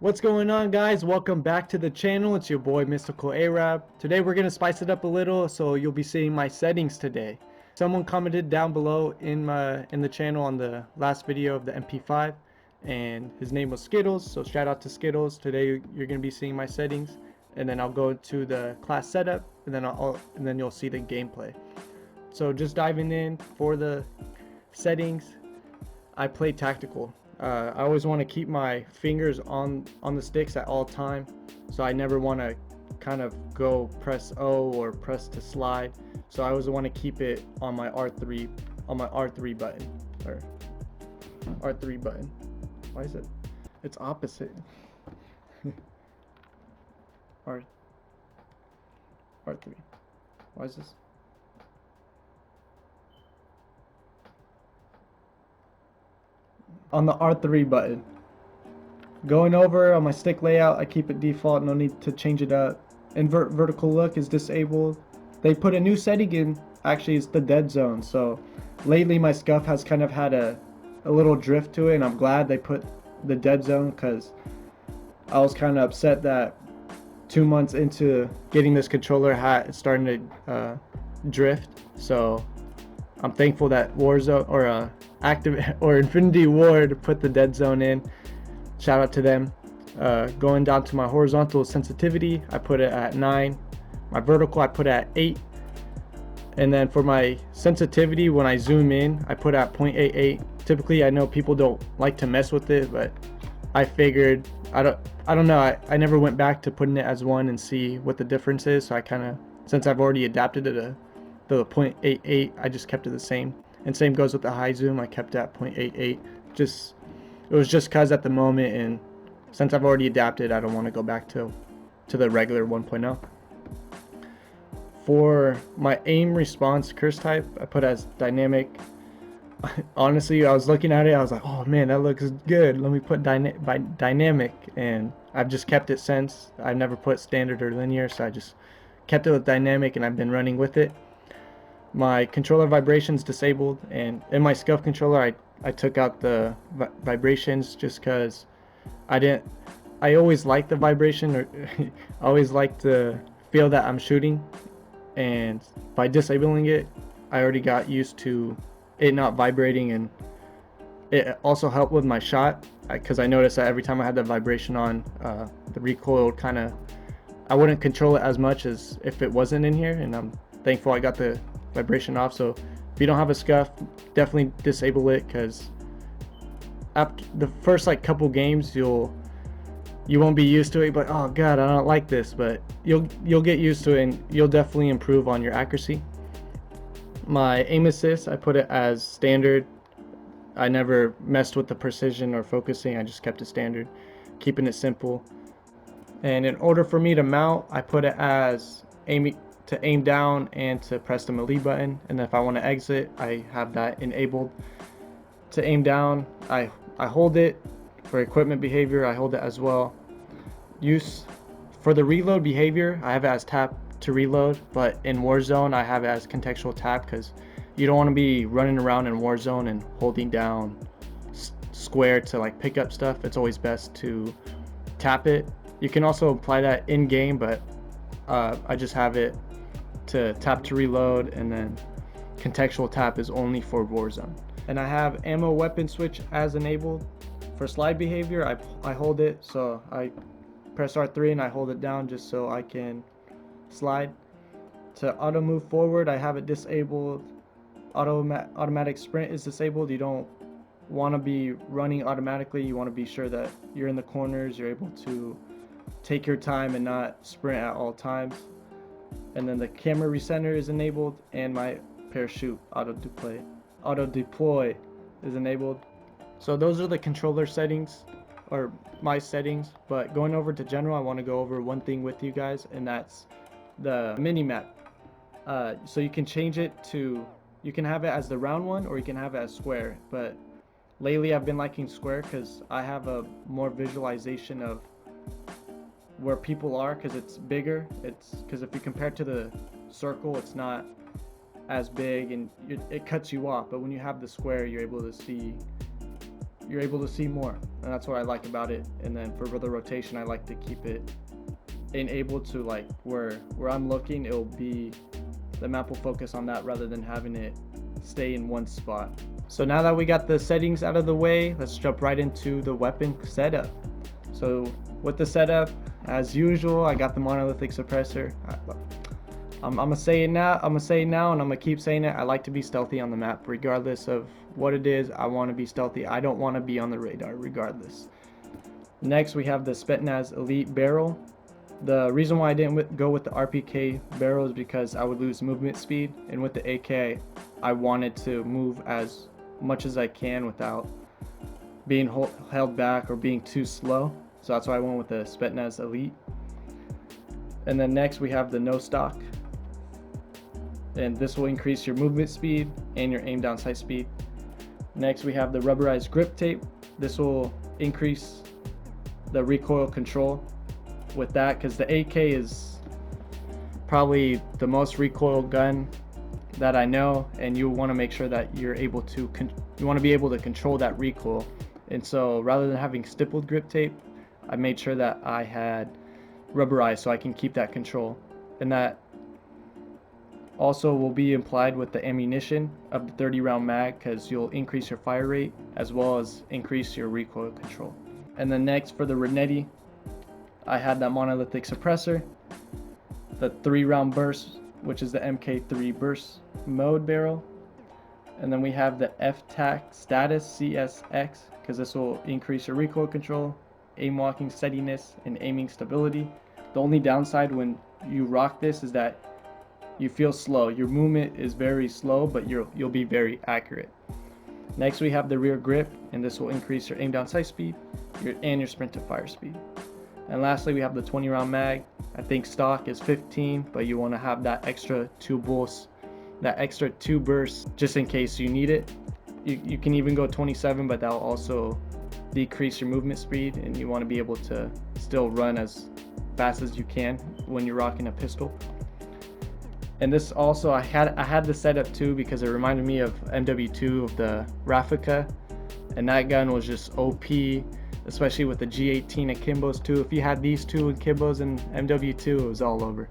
What's going on, guys? Welcome back to the channel. It's your boy Mystical Arab. Today we're gonna spice it up a little, so you'll be seeing my settings today. Someone commented down below in the channel on the last video of the MP5, and his name was Skittles. So shout out to Skittles. Today you're gonna be seeing my settings, and then I'll go to the class setup, and then you'll see the gameplay. So just diving in for the settings. I play tactical. I always want to keep my fingers on the sticks at all time, so I never want to kind of go press O or press to slide. So I always want to keep it on my R3 button or R3 button. Why is it? It's opposite. R R3. Why is this? On the R3 button. Going over on my stick layout, I keep it default, no need to change it up. Invert vertical look is disabled. They put a new setting in, actually it's the dead zone. So lately my scuff has kind of had a little drift to it, and I'm glad they put the dead zone because I was kind of upset that 2 months into getting this controller it's starting to drift. So I'm thankful that Warzone or Infinity Ward put the dead zone in. Shout out to them. Going down to my horizontal sensitivity, I put it at 9. My vertical I put at 8. And then for my sensitivity, when I zoom in, I put at 0.88. Typically, I know people don't like to mess with it, but I figured I don't know. I never went back to putting it as 1 and see what the difference is. So I kind of, since I've already adapted it to the 0.88, I just kept it the same. And same goes with the high zoom. I kept it at 0.88. It was just cause at the moment, and since I've already adapted, I don't want to go back to the regular 1.0. For my aim response curse type, I put as dynamic. Honestly, I was looking at it, I was like, oh man, that looks good. Let me put dynamic, and I've just kept it since. I've never put standard or linear, so I just kept it with dynamic, and I've been running with it. My controller vibrations disabled, and in my scuff controller I took out the vibrations just because I always like the vibration, or I always like to feel that I'm shooting, and by disabling it I already got used to it not vibrating, and it also helped with my shot because I noticed that every time I had the vibration on, the recoil kind of, I wouldn't control it as much as if it wasn't in here, and I'm thankful I got the vibration off. So if you don't have a scuff, definitely disable it, because after the first like couple games you won't be used to it, but oh god, I don't like this, but you'll get used to it, and you'll definitely improve on your accuracy. My aim assist, I put it as standard. I never messed with the precision or focusing, I just kept it standard, keeping it simple. And in order for me to mount, I put it as aim down and to press the melee button, and if I want to exit, I have that enabled. To aim down, I hold it. For equipment behavior, I hold it as well. Use for the reload behavior, I have it as tap to reload, but in Warzone I have it as contextual tap, because you don't want to be running around in Warzone and holding down square to like pick up stuff. It's always best to tap it. You can also apply that in game, but I just have it to tap to reload, and then contextual tap is only for Warzone. And I have ammo weapon switch as enabled. For slide behavior, I hold it, so I press R3 and I hold it down just so I can slide. To auto move forward, I have it disabled. Automatic sprint is disabled. You don't want to be running automatically. You want to be sure that you're in the corners, you're able to take your time and not sprint at all times. And then the camera recenter is enabled, and my parachute auto deploy is enabled. So those are the controller settings, or my settings. But going over to general, I want to go over one thing with you guys, and that's the mini map. So you can change it to, you can have it as the round one, or you can have it as square. But lately I've been liking square because I have a more visualization of where people are, because it's bigger. It's because if you compare it to the circle, it's not as big, and it cuts you off. But when you have the square, you're able to see you're able to see more, and that's what I like about it. And then for the rotation, I like to keep it enabled to like where I'm looking, it'll be, the map will focus on that rather than having it stay in one spot. So now that we got the settings out of the way, let's jump right into the weapon setup. So with the setup, as usual, I got the monolithic suppressor. I'm gonna say it now, and I'm gonna keep saying it. I like to be stealthy on the map regardless of what it is. I want to be stealthy. I don't want to be on the radar regardless. Next we have the Spetsnaz Elite barrel. The reason why I didn't go with the RPK barrel is because I would lose movement speed, and with the AK I wanted to move as much as I can without being held back or being too slow. So that's why I went with the Spetsnaz Elite. And then next we have the no stock, and this will increase your movement speed and your aim down sight speed. Next we have the rubberized grip tape. This will increase the recoil control with that, because the AK is probably the most recoil gun that I know, and you want to make sure that you're able to you want to be able to control that recoil. And so rather than having stippled grip tape, I made sure that I had rubberized so I can keep that control. And that also will be implied with the ammunition of the 30 round mag, because you'll increase your fire rate as well as increase your recoil control. And then next for the Renetti, I had that monolithic suppressor, the 3 round burst, which is the MK3 burst mode barrel, and then we have the FTAC status CSX, because this will increase your recoil control, aim walking steadiness, and aiming stability. The only downside when you rock this is that you feel slow. Your movement is very slow, but you'll be very accurate. Next we have the rear grip, and this will increase your aim down sight speed and your sprint to fire speed. And lastly we have the 20 round mag. I think stock is 15, but you want to have that extra 2 bursts, that extra 2 bursts just in case you need it. You can even go 27, but that will also decrease your movement speed, and you want to be able to still run as fast as you can when you're rocking a pistol. And this also, I had this set up too because it reminded me of MW2 of the Raffica, and that gun was just OP, especially with the G18 akimbos too. If you had these two akimbos in MW2, it was all over.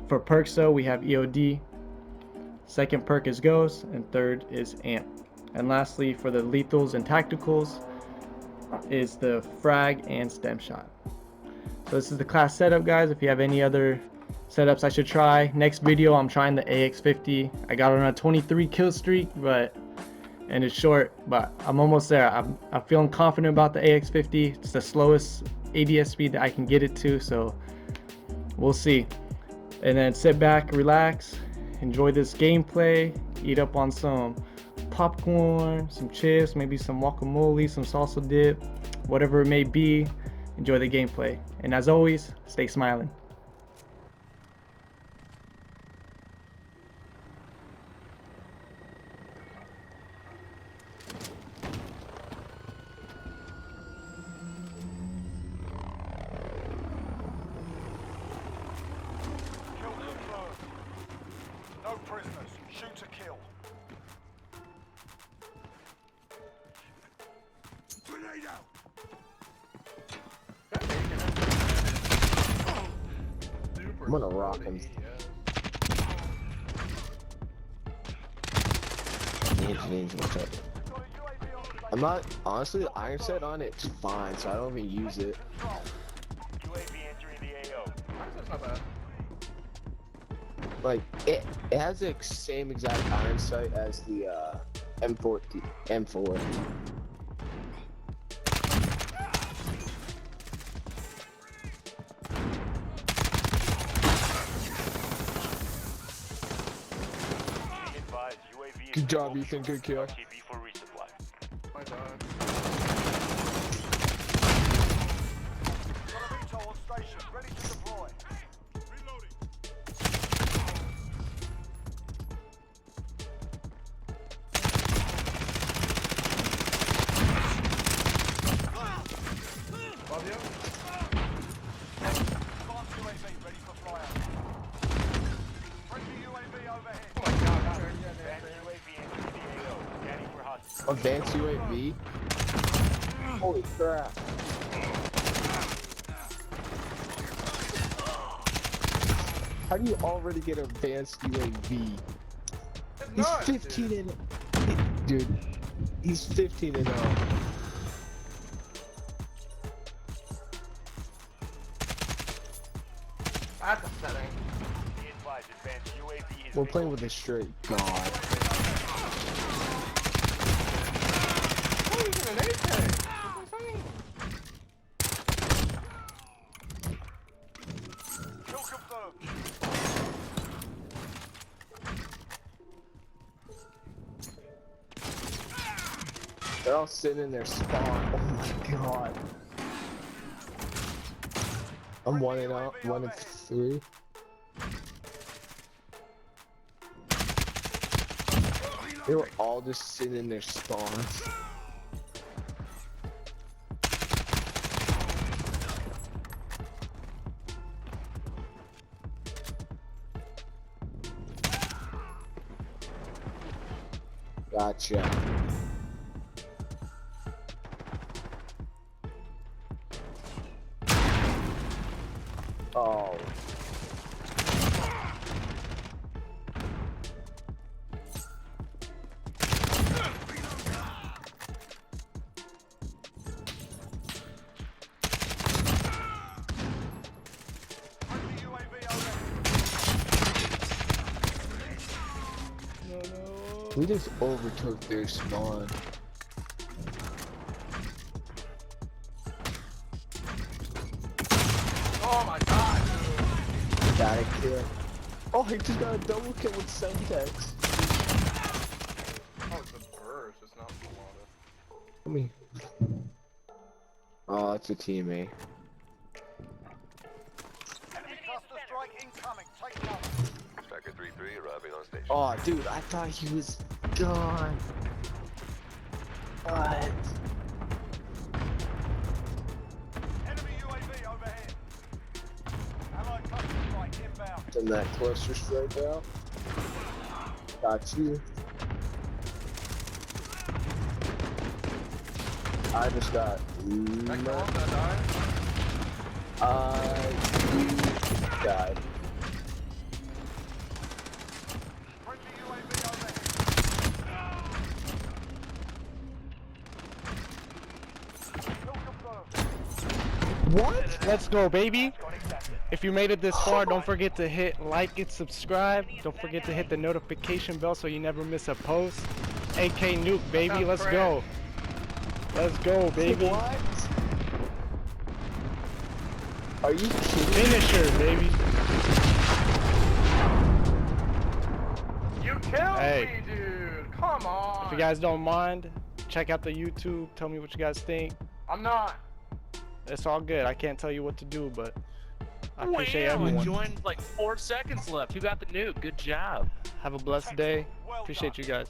For perks though, we have EOD, second perk is Ghost, and third is Amp. And lastly for the lethals and tacticals is the frag and stem shot. So this is the class setup, guys. If you have any other setups I should try, next video I'm trying the AX50. I got on a 23 kill streak, and it's short, but I'm almost there. I'm feeling confident about the AX50. It's the slowest ADS speed that I can get it to, so we'll see. And then sit back, relax, enjoy this gameplay, eat up on some popcorn, some chips, maybe some guacamole, some salsa dip, whatever it may be. Enjoy the gameplay, and as always, stay smiling. No prisoners. Shoot to kill. Grenade out. I'm gonna rock him. I'm not, honestly, the iron set on it's fine, so I don't even use it. UAV entering the AO. That's not bad. Like, it has the same exact iron sight as the M4. Good job, Ethan. Good kill. My bad. Got a VTOL on station, ready to deploy. Reloading. Love you. Advanced UAV ready for flyout. Friendly UAV overhead. Oh my god, UAV entering the AO. Scanning for hostiles. Advanced UAV? Holy crap. How do you already get advanced UAV? It's He's nuts, 15 dude. and... Dude, he's 15 and 0. That's upsetting. Be advised, advanced UAV is We're playing with a straight god. Oh, he's in an AK. That's insane. kill confirmed. They're all sitting in their spawn. Oh my god. I'm 1 and out, 1 and 3. They were all just sitting in their spawns. Gotcha. Oh. Friendly UAV overhead. We just overtook their spawn. Oh my god, dude. Got a kill. Oh, he just got a double kill with Semtex. Oh, it's a burst. It's not a lot Let me. Oh, that's a teammate. Enemy cluster strike incoming. Take cover. Striker 3-3 arriving on station. Oh, dude, I thought he was gone. What? Enemy UAV overhead. Allied cluster strike inbound. Send that cluster straight out. Got you. I just got. That girl that died? You died. Friendly UAV overhead. Kill confirmed. What? Let's go, baby. Got accepted. If you made it this far, don't forget to hit like and subscribe. Don't forget to hit the notification bell so you never miss a post. AK Nuke, baby. sounds Let's great. go. Let's go, baby. What? Are you kidding? Finisher, baby. You killed Hey. me, dude. Come on. If you guys don't mind, check out the YouTube. Tell me what you guys think. I'm not. It's all good. I can't tell you what to do, but I appreciate Wow, everyone. joined like 4 seconds left. Who got the nuke? Good job. Have a blessed day. Well Appreciate done. you guys.